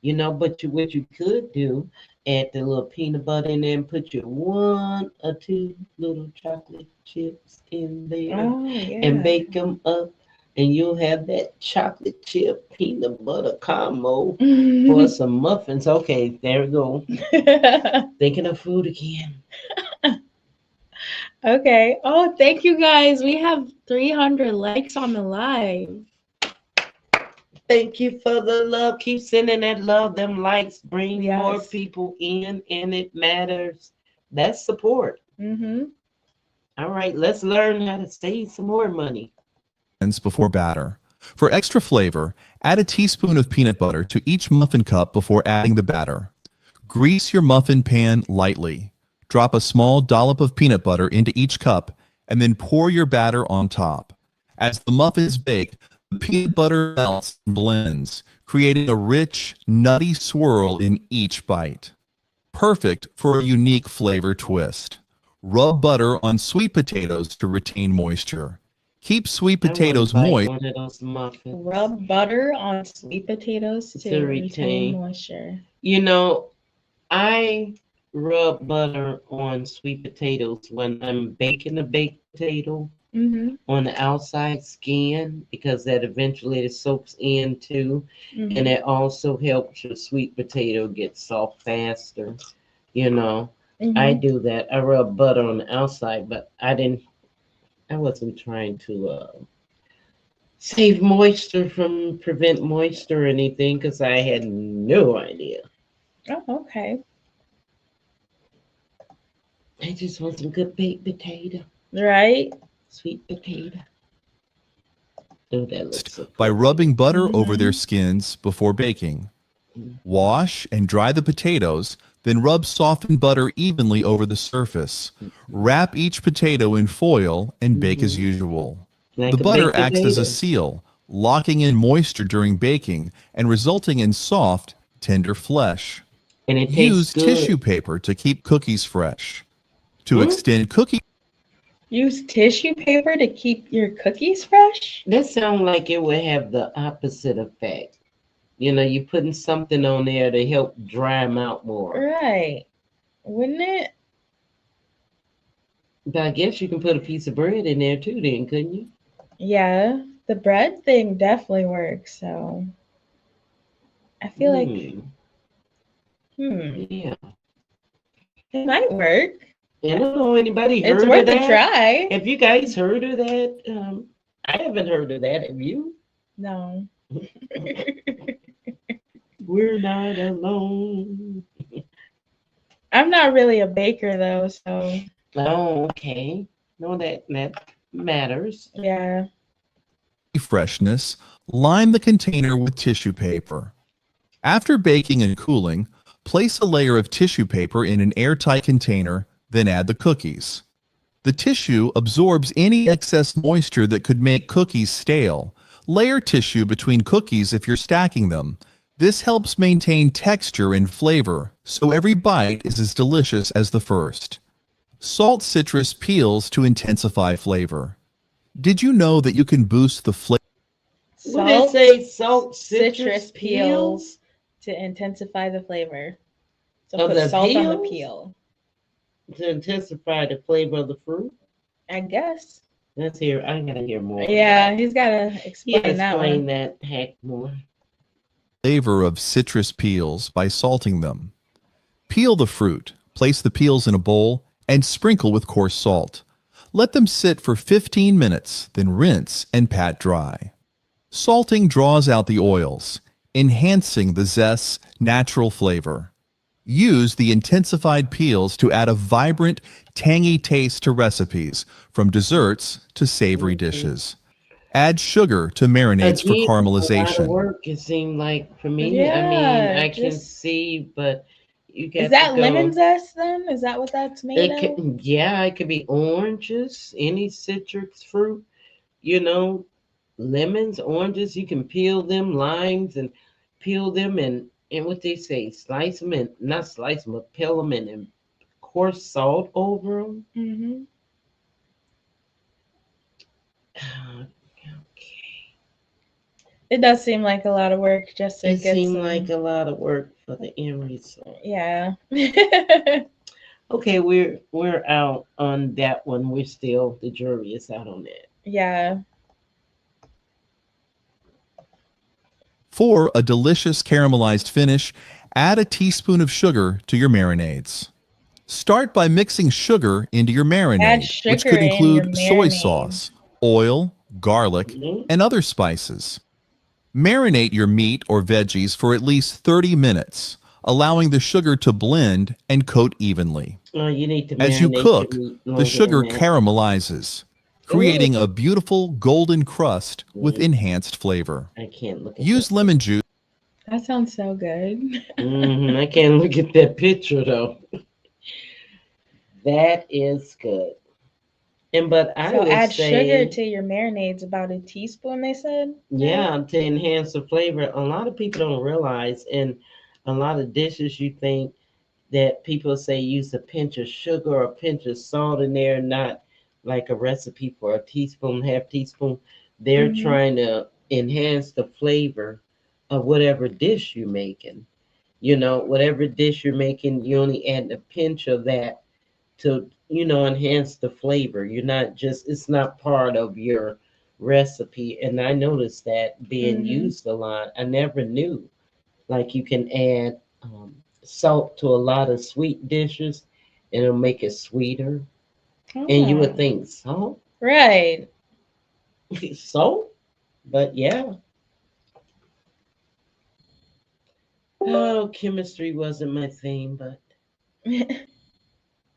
You know, but what you could do, add the little peanut butter in there and put your 1 or 2 little chocolate chips in there Oh yeah. and bake them up, and you'll have that chocolate chip peanut butter combo for some muffins. Okay, there we go. Thinking of food again. Okay. Oh, thank you guys. We have 300 likes on the live. Thank you for the love. Keep sending that love. Them likes bring more Yes. people in, and it matters. That's support. Mm-hmm. All right, let's learn how to save some more money. Before batter. For extra flavor, add a teaspoon of peanut butter to each muffin cup before adding the batter. Grease your muffin pan lightly. Drop a small dollop of peanut butter into each cup and then pour your batter on top. As the muffins bake, the peanut butter melts and blends, creating a rich, nutty swirl in each bite. Perfect for a unique flavor twist. Rub butter on sweet potatoes to retain moisture. Keep sweet I wanna potatoes bite moist. One of those muffins. Rub butter on sweet potatoes to To retain retain. moisture. You know, I rub butter on sweet potatoes when I'm baking a baked potato Mm-hmm. on the outside skin, because that eventually it soaks in too. Mm-hmm. And it also helps your sweet potato get soft faster. You know, I do that. I rub butter on the outside, but I wasn't trying to save moisture from prevent moisture or anything, because I had no idea. Oh, okay. I just want some good baked potato, Right? sweet potato. Oh, that looks so By pretty. rubbing butter over their Mhm. skins before baking. Wash and dry the potatoes, then rub softened butter evenly over the surface. Wrap each potato in foil and bake as usual. Like The a butter baked acts as a potato. seal, locking in moisture during baking and resulting in soft, tender flesh. And it tastes Use good. tissue paper to keep cookies fresh. To extend cookie Use tissue paper to keep your cookies fresh? That sounds like it would have the opposite effect. You know, you're putting something on there to help dry them out more. Right. Wouldn't it? But I guess you can put a piece of bread in there too, then, couldn't you? Yeah, the bread thing definitely works. So I feel like, Yeah. it might work. I don't know anybody heard It's of worth a that. try. Have you guys heard of that? I haven't heard of that. Have you? No. We're not alone. I'm not really a baker though, so Oh, okay. No, that matters. yeah. Freshness, line the container with tissue paper. After baking and cooling, place a layer of tissue paper in an airtight container, then add the cookies. The tissue absorbs any excess moisture that could make cookies stale. Layer tissue between cookies if you're stacking them. This helps maintain texture and flavor, so every bite is as delicious as the first. Salt citrus peels to intensify flavor. Did you know that you can boost the flavor? What did it say? Salt, citrus peels to intensify the flavor. So Of put the salt on the peels? peel. To intensify the flavor of the fruit. I guess. Let's hear. I gotta hear more. Yeah, he's gotta explain Yeah, that explain one. that heck more. Flavor of citrus peels by salting them. Peel the fruit, place the peels in a bowl, and sprinkle with coarse salt. Let them sit for 15 minutes, then rinse and pat dry. Salting draws out the oils, enhancing the zest's natural flavor. Use the intensified peels to add a vibrant, tangy taste to recipes, from desserts to savory dishes. Add sugar to marinades for Again, a lot of caramelization. work, it seemed like for me. I Yeah, mean, I can just- see, but you got Is that to go. lemon zest then? Is that what that's made It of? could, yeah, it could be oranges, any citrus fruit, you know, lemons, oranges. You can peel them, limes, and peel them and what they say, slice them and not slice them, but peel them and coarse salt over them. Mm-hmm. Okay. It does seem like a lot of work just to It get seemed some. like a lot of work for the end result. Yeah. Okay, we're out on that one. We're still the jury is out on that. Yeah. For a delicious caramelized finish, add a teaspoon of sugar to your marinades. Start by mixing sugar into your marinade, which sugar could in include your soy marinade. sauce, oil, garlic, Mhm. and other spices. Marinate your meat or veggies for at least 30 minutes, allowing the sugar to blend and coat evenly. You need to As you marinate your cook, meat the longer sugar than that. caramelizes, creating a beautiful golden crust with enhanced flavor. I can't look at Use that. lemon juice. That sounds so good. I can't look at that picture though. That is good. But I So would add say, sugar to your marinades, about a teaspoon, they said. yeah, to enhance the flavor. A lot of people don't realize in a lot of dishes you think that people say use a pinch of sugar or a pinch of salt in there, not like a recipe for a teaspoon, half teaspoon. They're Mhm. trying to enhance the flavor of whatever dish you're making. You know, whatever dish you're making, you only add a pinch of that to, enhance the flavor. You're not just, it's not part of your recipe. And I noticed that being Mhm. used a lot. I never knew. Like you can add salt to a lot of sweet dishes and it'll make it sweeter. And you would Oh. think, salt? Right. Salt? But yeah. Oh, chemistry wasn't my thing, but I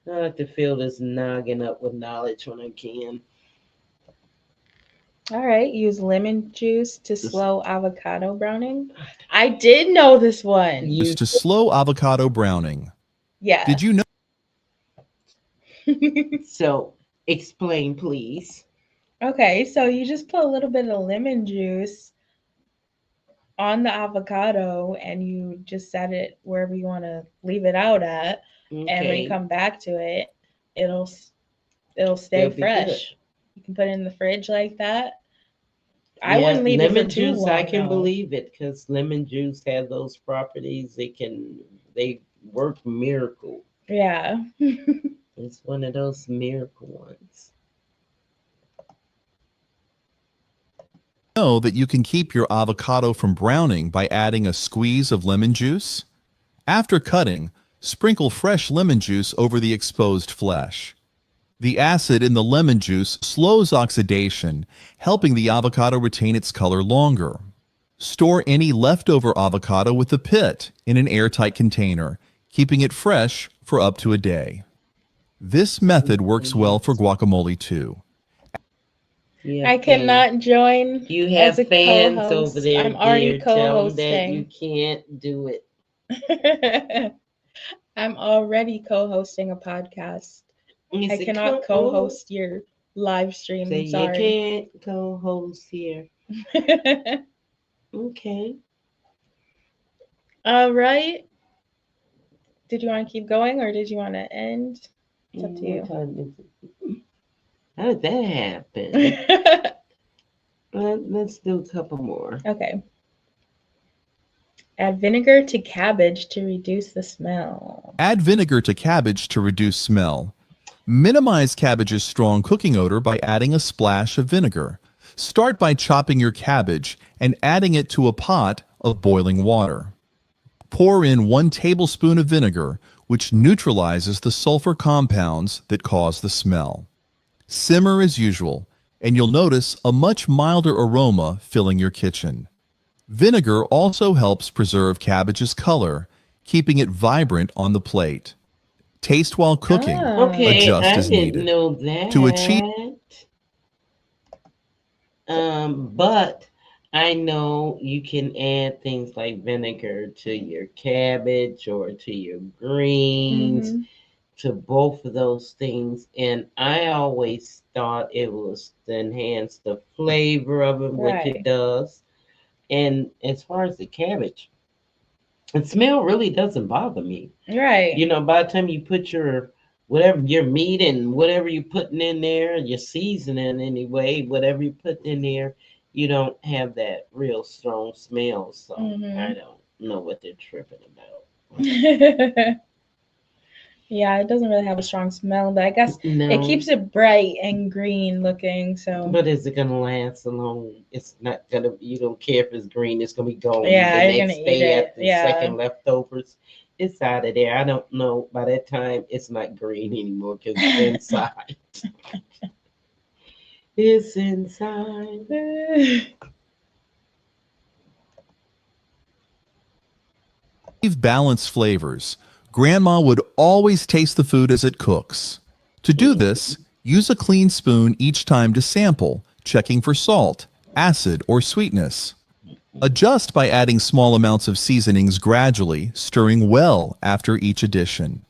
like to fill this noggin up with knowledge when I can. All right. Use lemon juice to slow avocado browning. I did know this one. You to slow avocado browning. Yeah. Did you know so explain, please. Okay, so you just put a little bit of lemon juice on the avocado and you just set it wherever you want to leave it out at. And when Okay. you come back to it, it'll stay They'll be good. fresh. You can put it in the fridge like that. I Yeah, wouldn't leave it for lemon too juice, long. I can though. believe it because lemon juice has those properties. They work miracle. Yeah. It's one of those miracle ones. Know that you can keep your avocado from browning by adding a squeeze of lemon juice? After cutting, sprinkle fresh lemon juice over the exposed flesh. The acid in the lemon juice slows oxidation, helping the avocado retain its color longer. Store any leftover avocado with the pit in an airtight container, keeping it fresh for up to a day. This method works well for guacamole too. Yeah, I cannot join You as have a fans co-host. over there, I'm already dear. Tell them that you co-hosting. can't do it. I'm already co-hosting a podcast. You I say, cannot "Come on." co-host your live stream. Say I'm you sorry. can't co-host here. Okay. All right. Did you want to keep going or did you want to end? It's up to What you. time is it? How did that happen? Let's do a couple more. Okay. Add vinegar to cabbage to reduce the smell. Add vinegar to cabbage to reduce smell. Minimize cabbage's strong cooking odor by adding a splash of vinegar. Start by chopping your cabbage and adding it to a pot of boiling water. Pour in 1 tablespoon of vinegar, which neutralizes the sulfur compounds that cause the smell. Simmer as usual, and you'll notice a much milder aroma filling your kitchen. Vinegar also helps preserve cabbage's color, keeping it vibrant on the plate. Taste while cooking. Ah. Okay, Adjust I as didn't needed. know that. To achieve- But I know you can add things like vinegar to your cabbage or to your greens, Mhm. to both of those things. And I always thought it was to enhance the flavor of it, which Right. it does. And as far as the cabbage, the smell really doesn't bother me. Right. You know, by the time you put your whatever your meat and whatever you're putting in there, your seasoning anyway, whatever you put in there, you don't have that real strong smell. So Mhm. I don't know what they're tripping about. Yeah, it doesn't really have a strong smell, but I guess No, it keeps it bright and green looking. So but is it gonna last so long? It's not gonna. You don't care if it's green. It's gonna be gone yeah, the you're next gonna eat day it. after the Yeah. second leftovers. It's out of there. I don't know. By that time, it's not green anymore because it's inside. It's inside. Balanced flavors. Grandma would always taste the food as it cooks. To do this, use a clean spoon each time to sample, checking for salt, acid, or sweetness. Adjust by adding small amounts of seasonings gradually, stirring well after each addition.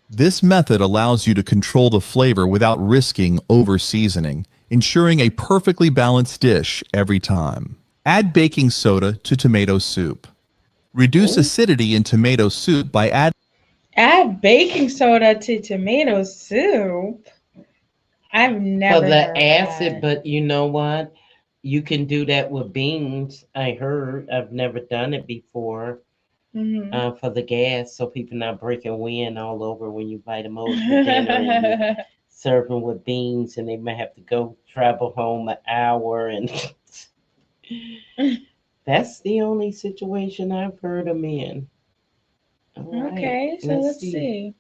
This method allows you to control the flavor without risking over-seasoning, ensuring a perfectly balanced dish every time. Add baking soda to tomato soup. Reduce acidity in tomato soup by Add baking soda to tomato soup. I've never For the heard acid, that. but you know what? You can do that with beans. I heard. I've never done it before. Mhm. For the gas, so people not breaking wind all over when you invite them over for dinner and you serve them with beans, and they might have to go travel home an hour, and that's the only situation I've heard them in. All right, Okay, so let's see.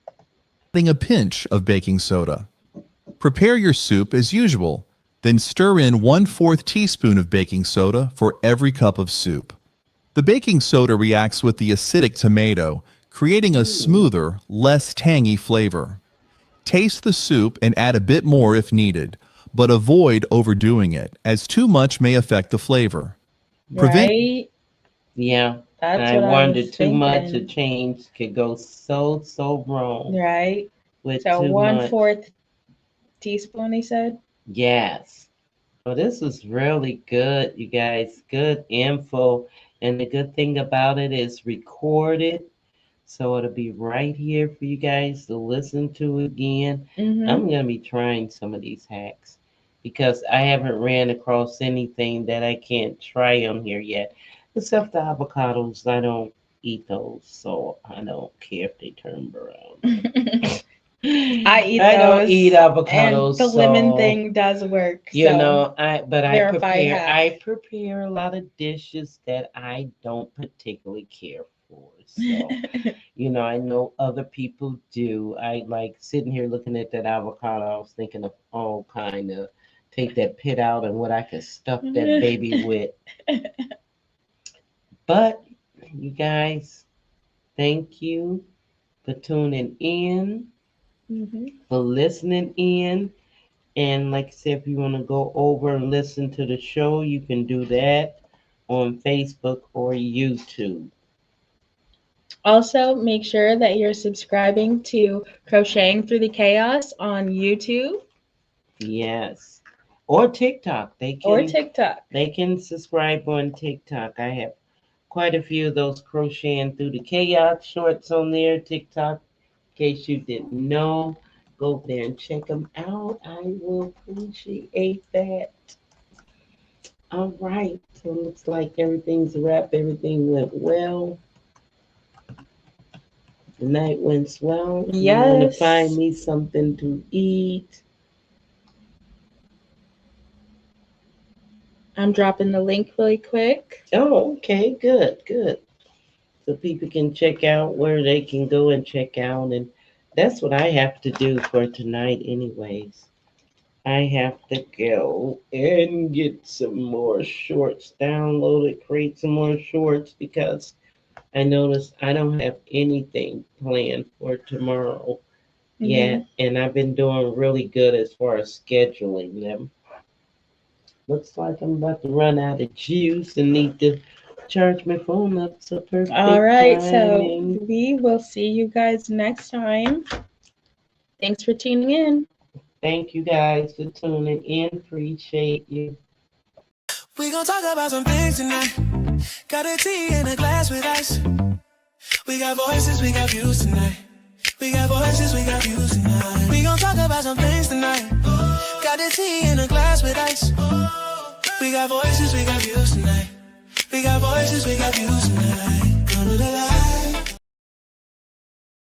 adding a pinch of baking soda. Prepare your soup as usual, then stir in 1/4 teaspoon of baking soda for every cup of soup. The baking soda reacts with the acidic tomato, creating a smoother, less tangy flavor. Taste the soup and add a bit more if needed, but avoid overdoing it, as too much may affect the flavor. Prevent Right? Yeah, That's I what I wonder was too much of thinking. change could go so wrong Right? with So too much. 1/4 teaspoon, they said. Yes. Well, this was really good, you guys. Good info. And the good thing about it is recorded. So it'll be right here for you guys to listen to again. Mhm. I'm going to be trying some of these hacks because I haven't ran across anything that I can't try on here yet. Except the avocados. I don't eat those, so I don't care if they turn brown. I eat I don't those, eat and avocados. the lemon so, thing does work. You So know, I verified hack. I prepare a lot of dishes that I don't particularly care for. So, you know, I know other people do. I like sitting here looking at that avocado. I was thinking of all kind of take that pit out and what I could stuff that baby with. But you guys, thank you for tuning in, Mhm. for listening in. And like I said, if you want to go over and listen to the show, you can do that on Facebook or YouTube. Also, make sure that you're subscribing to Crocheting Through the Chaos on YouTube Yes. Or TikTok. or TikTok. They can subscribe on TikTok. I have quite a few of those crocheting through the chaos shorts on there, TikTok. In case you didn't know, go over there and check them out. I will appreciate that. All right. So it looks like everything's a wrap. Everything went well. The night went swell. I'm going to Yes. find me something to eat. I'm dropping the link really quick. Oh, okay. Good, good. So people can check out where they can go and check out. And that's what I have to do for tonight, anyways. I have to go and get some more shorts downloaded, create some more shorts because I noticed I don't have anything planned for tomorrow yet. And I've been doing really good as far as scheduling them. Looks like I'm about to run out of juice and need to charge my phone up. So perfect. All right, timing. so we will see you guys next time. Thanks for tuning in. Thank you guys for tuning in. Appreciate you. We gon' talk about some things tonight. Got a tea in a glass with ice. We got voices, we got views tonight. We got voices, we got views tonight. We gon' talk about some things tonight. Got a tea in a glass with ice. We got voices, we got views tonight. We got voices, we got views tonight. Gonna